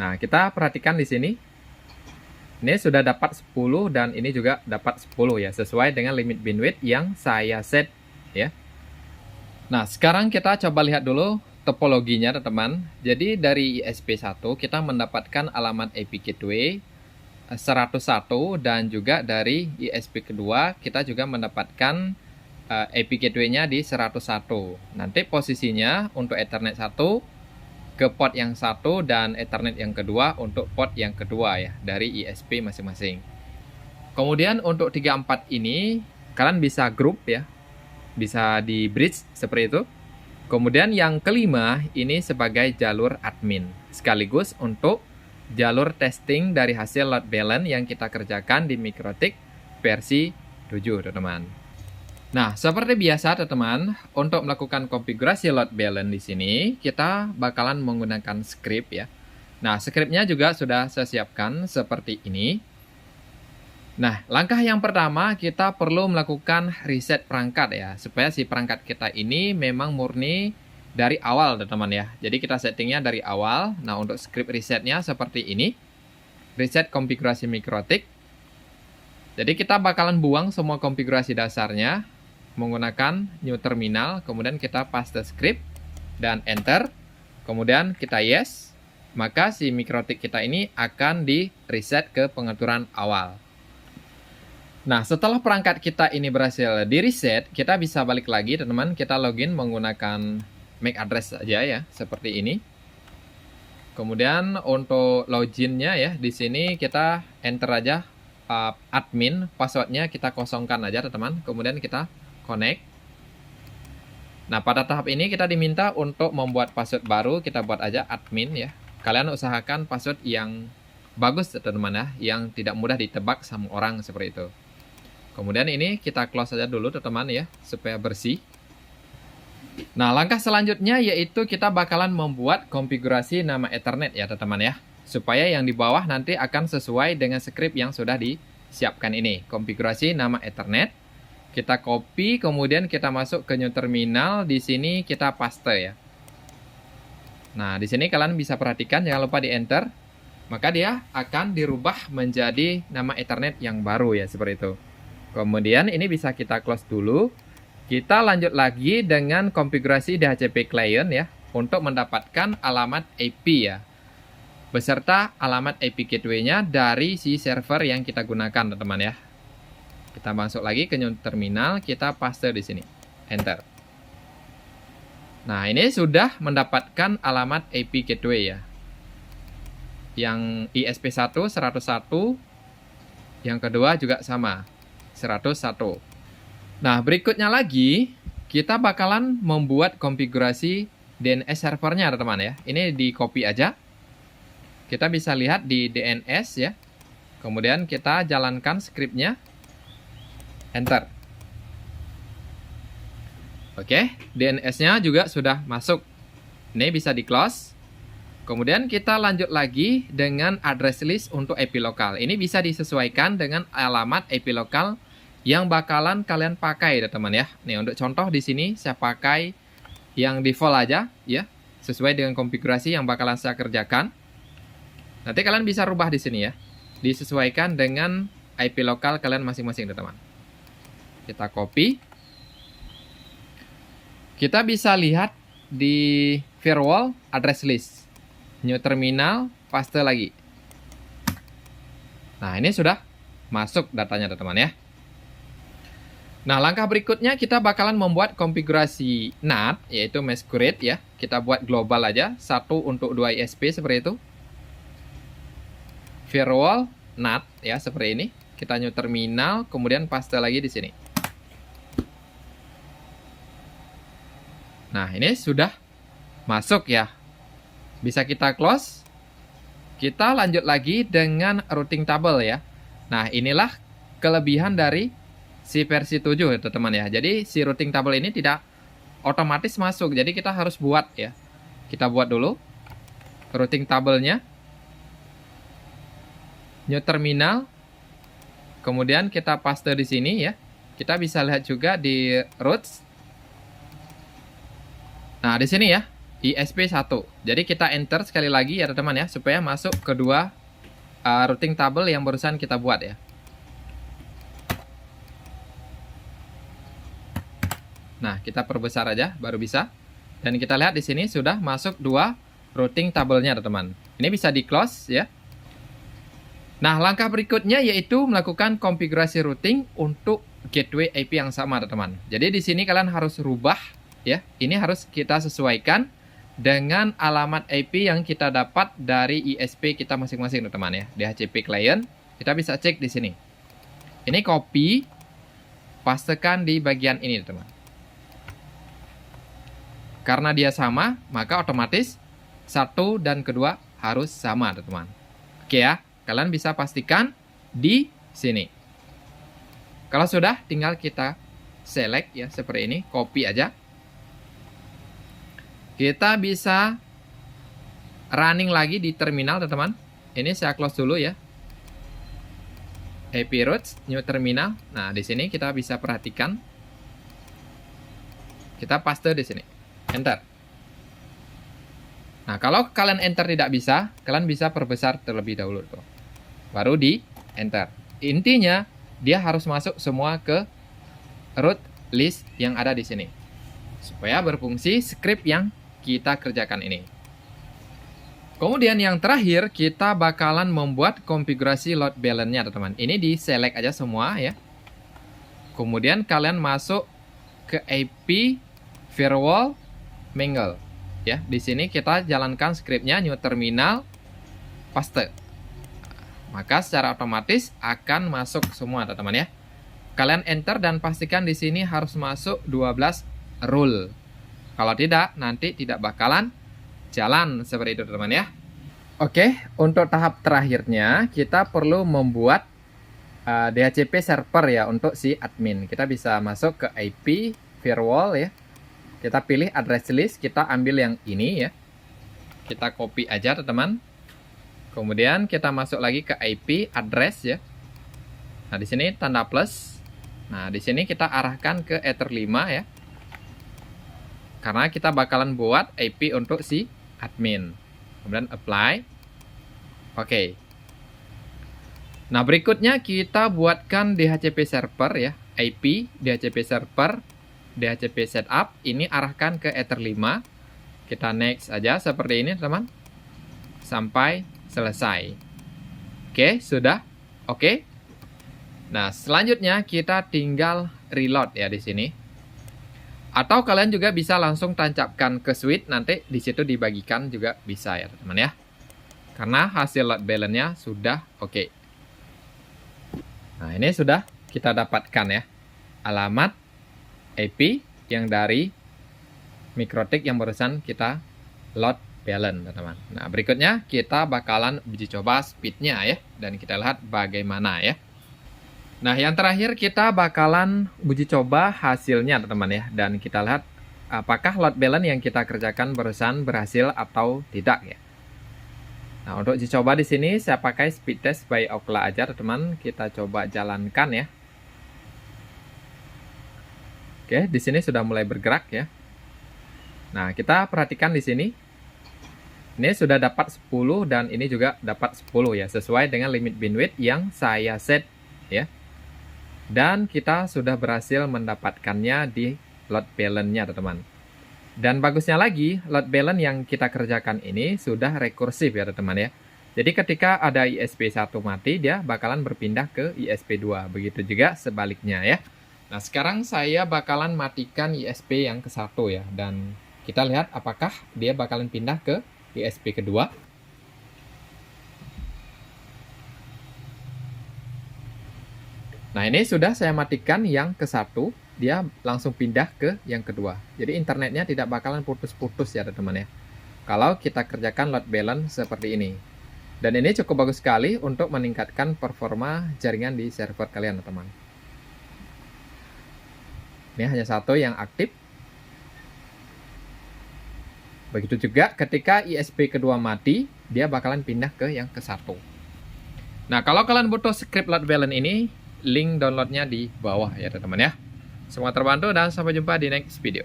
Nah, kita perhatikan di sini. Ini sudah dapat 10 dan ini juga dapat 10 ya, sesuai dengan limit bandwidth yang saya set ya. Nah, sekarang kita coba lihat dulu topologinya teman-teman. Jadi dari ISP1 kita mendapatkan alamat IP gateway 101 dan juga dari ISP kedua kita juga mendapatkan IP gateway-nya di 101. Nanti posisinya untuk Ethernet 1 ke port yang satu dan Ethernet yang kedua untuk port yang kedua ya dari ISP masing-masing. Kemudian untuk 34 ini kalian bisa group ya, bisa di bridge seperti itu. Kemudian yang kelima ini sebagai jalur admin sekaligus untuk jalur testing dari hasil load balance yang kita kerjakan di Mikrotik versi 7 teman-teman. Nah, seperti biasa teman-teman, untuk melakukan konfigurasi load balance di sini, kita bakalan menggunakan script ya. Nah, scriptnya juga sudah saya siapkan seperti ini. Nah, langkah yang pertama kita perlu melakukan reset perangkat ya, supaya si perangkat kita ini memang murni dari awal teman-teman ya. Jadi kita settingnya dari awal. Nah, untuk script resetnya seperti ini. Reset konfigurasi Mikrotik. Jadi kita bakalan buang semua konfigurasi dasarnya menggunakan new terminal, kemudian kita paste script dan enter, kemudian kita yes, maka si Mikrotik kita ini akan di reset ke pengaturan awal. Nah, setelah perangkat kita ini berhasil di reset, kita bisa balik lagi teman-teman, kita login menggunakan MAC address saja ya, seperti ini. Kemudian untuk loginnya ya, di sini kita enter aja admin, passwordnya kita kosongkan aja teman-teman, kemudian kita connect. Nah, pada tahap ini kita diminta untuk membuat password baru, kita buat aja admin ya. Kalian usahakan password yang bagus teman-teman ya, yang tidak mudah ditebak sama orang seperti itu. Kemudian ini kita close saja dulu teman-teman ya, supaya bersih. Nah, langkah selanjutnya yaitu kita bakalan membuat konfigurasi nama Ethernet ya teman-teman ya, supaya yang di bawah nanti akan sesuai dengan script yang sudah disiapkan ini. Konfigurasi nama Ethernet. Kita copy, kemudian kita masuk ke new terminal, di sini kita paste ya. Nah, di sini kalian bisa perhatikan, jangan lupa di enter. Maka dia akan dirubah menjadi nama Ethernet yang baru ya, seperti itu. Kemudian ini bisa kita close dulu. Kita lanjut lagi dengan konfigurasi DHCP client ya, untuk mendapatkan alamat IP ya, beserta alamat IP gateway-nya dari si server yang kita gunakan teman-teman ya. Kita masuk lagi ke new terminal, kita paste di sini, enter. Nah, ini sudah mendapatkan alamat IP gateway ya. Yang ISP1 101, yang kedua juga sama, 101. Nah, berikutnya lagi kita bakalan membuat konfigurasi DNS servernya teman-teman ya. Ini di copy aja. Kita bisa lihat di DNS ya. Kemudian kita jalankan scriptnya. Enter. Oke, DNS-nya juga sudah masuk. Ini bisa di close. Kemudian kita lanjut lagi dengan address list untuk IP lokal. Ini bisa disesuaikan dengan alamat IP lokal yang bakalan kalian pakai teman-teman ya. Nih untuk contoh di sini saya pakai yang default aja ya, sesuai dengan konfigurasi yang bakalan saya kerjakan. Nanti kalian bisa rubah di sini ya, disesuaikan dengan IP lokal kalian masing-masing teman-teman. Kita copy. Kita bisa lihat di firewall address list. New terminal, paste lagi. Nah, ini sudah masuk datanya teman-teman ya. Nah, langkah berikutnya kita bakalan membuat konfigurasi NAT, yaitu masquerade ya. Kita buat global aja, 1 untuk 2 ISP seperti itu. Firewall NAT ya, seperti ini. Kita new terminal, kemudian paste lagi di sini. Nah, ini sudah masuk ya. Bisa kita close. Kita lanjut lagi dengan routing table ya. Nah, inilah kelebihan dari si versi 7 teman-teman ya. Jadi si routing table ini tidak otomatis masuk. Jadi kita harus buat ya. Kita buat dulu routing table-nya. New terminal. Kemudian kita paste di sini ya. Kita bisa lihat juga di routes. Nah, di sini ya. ISP1. Jadi kita enter sekali lagi ya teman-teman ya, supaya masuk kedua routing table yang barusan kita buat ya. Nah, kita perbesar aja baru bisa. Dan kita lihat di sini sudah masuk dua routing tabelnya teman-teman. Ini bisa di close ya. Nah, langkah berikutnya yaitu melakukan konfigurasi routing untuk gateway IP yang sama teman-teman. Jadi di sini kalian harus rubah ya. Ini harus kita sesuaikan dengan alamat IP yang kita dapat dari ISP kita masing-masing teman-teman ya. DHCP client, kita bisa cek di sini. Ini copy, pastekan di bagian ini teman. Karena dia sama, maka otomatis satu dan kedua harus sama teman-teman. Oke ya, kalian bisa pastikan di sini. Kalau sudah, tinggal kita select ya seperti ini, copy aja. Kita bisa running lagi di terminal teman-teman. Ini saya close dulu ya. IP routes, new terminal. Nah, di sini kita bisa perhatikan. Kita paste di sini. Enter. Nah, kalau kalian enter tidak bisa, kalian bisa perbesar terlebih dahulu tuh. Baru di enter. Intinya dia harus masuk semua ke root list yang ada di sini. Supaya berfungsi script yang kita kerjakan ini. Kemudian yang terakhir, kita bakalan membuat konfigurasi load balance-nya teman-teman. Ini di select aja semua ya. Kemudian kalian masuk ke IP firewall mingle ya. Di sini kita jalankan scriptnya new terminal paste. Maka secara otomatis akan masuk semua teman-teman ya. Kalian enter dan pastikan di sini harus masuk 12 rule. Kalau tidak, nanti tidak bakalan jalan seperti itu teman-teman ya. Oke, untuk tahap terakhirnya kita perlu membuat DHCP server ya untuk si admin. Kita bisa masuk ke IP firewall ya. Kita pilih address list, kita ambil yang ini ya. Kita copy aja teman-teman. Kemudian kita masuk lagi ke IP address ya. Nah, di sini tanda plus. Nah, di sini kita arahkan ke Ether 5 ya. Karena kita bakalan buat IP untuk si admin. Kemudian apply. Oke. Nah, berikutnya kita buatkan DHCP server ya. IP DHCP server, DHCP setup. Ini arahkan ke Ether 5. Kita next aja seperti ini teman. Sampai selesai. Oke, sudah. Oke. Nah, selanjutnya kita tinggal reload ya di sini. Atau kalian juga bisa langsung tancapkan ke switch, nanti di situ dibagikan juga bisa ya teman-teman ya. Karena hasil load balance-nya sudah oke. Nah, ini sudah kita dapatkan ya. Alamat IP yang dari MikroTik yang barusan kita load balance teman-teman. Nah, berikutnya kita bakalan uji coba speed-nya ya. Dan kita lihat bagaimana ya. Nah, yang terakhir kita bakalan uji coba hasilnya teman-teman ya. Dan kita lihat apakah load balance yang kita kerjakan barusan berhasil atau tidak ya. Nah, untuk uji coba di sini saya pakai speed test by Ookla aja teman-teman. Kita coba jalankan ya. Oke, di sini sudah mulai bergerak ya. Nah, kita perhatikan di sini. Ini sudah dapat 10 dan ini juga dapat 10 ya. Sesuai dengan limit bandwidth yang saya set ya. Dan kita sudah berhasil mendapatkannya di load balance-nya teman-teman. Dan bagusnya lagi, load balance yang kita kerjakan ini sudah rekursif ya teman-teman ya. Jadi ketika ada ISP1 mati, dia bakalan berpindah ke ISP2. Begitu juga sebaliknya ya. Nah, sekarang saya bakalan matikan ISP yang ke-1 ya. Dan kita lihat apakah dia bakalan pindah ke ISP kedua. Nah, ini sudah saya matikan yang ke-1, dia langsung pindah ke yang kedua. Jadi internetnya tidak bakalan putus-putus ya teman-teman ya. Kalau kita kerjakan load balance seperti ini. Dan ini cukup bagus sekali untuk meningkatkan performa jaringan di server kalian teman-teman. Ini hanya satu yang aktif. Begitu juga ketika ISP kedua mati, dia bakalan pindah ke yang ke-1. Nah, kalau kalian butuh script load balance ini, link downloadnya di bawah ya teman-teman ya. Semoga terbantu dan sampai jumpa di next video.